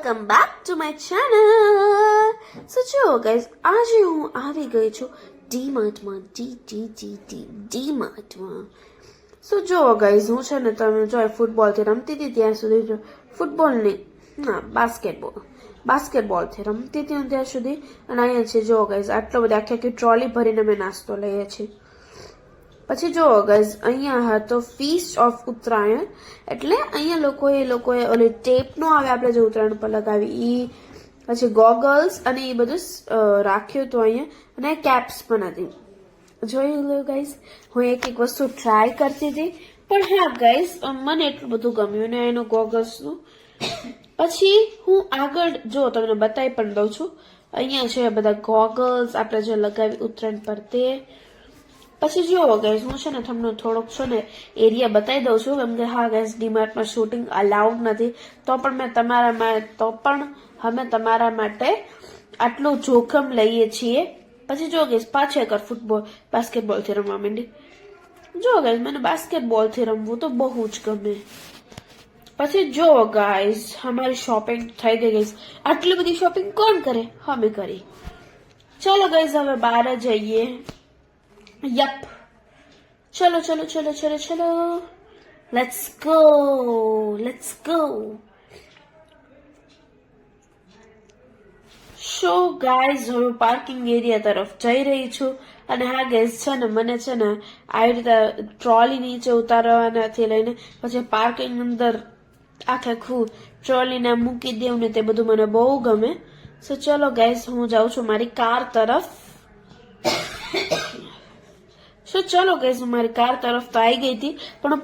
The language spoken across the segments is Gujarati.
Welcome back to my channel. So જો ગાઈઝ, આજે હું આવી ગઈ છું ડીમાર્ટમાં. ડીમાર્ટમાં. સો જો ગાઈઝ, હું છે ને તમે જો ફૂટબોલથી રમતી હતી ત્યાં સુધી, જો ફૂટબોલ નહીં, ના બાસ્કેટબોલથી રમતી હતી હું ત્યાં સુધી. અને અહીંયા છે જો ગાઈઝ, આટલો બધો આખી આખી ટ્રોલી ભરીને અમે નાસ્તો લઈએ છીએ. પછી જો ગાઈઝ, અહીંયા હતો ફીસ્ટ ઓફ ઉત્તરાયણ, એટલે અહીંયા લોકોએ ઓલી ટેપ નો આવે આપણે જે ઉત્તરાયણ પર લગાવી, એ પછી ગોગલ્સ અને એ બધું રાખ્યું હતું અહીંયા, અને કેપ્સ પણ હતી. જોઈ લો ગાઈઝ, હું એક વસ્તુ ટ્રાય કરતી હતી, પણ હા ગાઈઝ, મને એટલું બધું ગમ્યું ને એનું ગોગલ્સનું. પછી હું આગળ જો તમને બતાવી પણ દઉં છું, અહીંયા છે બધા ગોગલ્સ આપણે જે લગાવી ઉત્તરાયણ પર તે. પછી જુઓ ગાઈઝ, હું છે ને તમને થોડોક છે ને એરિયા બતાવી દઉં છું, કેમ કે હા ગાઈઝ, ડીમાર્ટમાં શૂટિંગ અલાઉડ નથી, તો પણ અમે તમારા માટે આટલું જોખમ લઈએ છીએ. પછી જો ગાઈઝ, પાછળ એકવાર બાસ્કેટબોલથી રમવા માંડી. જો ગાઈઝ, મને બાસ્કેટબોલથી રમવું તો બહુ જ ગમે. પછી જો ગાઈઝ, અમારી શોપિંગ થઈ ગઈ ગાઈઝ. આટલી બધી શોપિંગ કોણ કરે? અમે કરી. ચલો ગાઈઝ, હવે બહાર જઈએ. Yup. Chalo. Let's go. So guys, હું પાર્કિંગ એરિયા તરફ જઈ રહી છું. અને હા ગાઈઝ, છે ને મને છે ને આવી રીતે ટ્રોલી નીચે ઉતારવાનાથી લઈને પછી પાર્કિંગ અંદર આખું ટ્રોલીને મૂકી દેવું ને તે બધું મને બહુ ગમે. સો ચલો ગાઈઝ, હું જાઉં છું મારી કાર તરફ. સો ચલો ગાઈઝ, હું મારી કાર તરફ તો આવી ગઈ હતી, પણ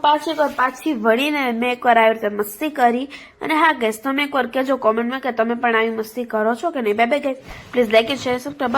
પાછી વળીને મેં એકવાર આવી રીતે મસ્તી કરી. અને હા ગાઈઝ, તમે એકવાર કહેજો કોમેન્ટમાં કે તમે પણ આવી મસ્તી કરો છો કે નહીં. Bye bye guys, please like and share subscribe.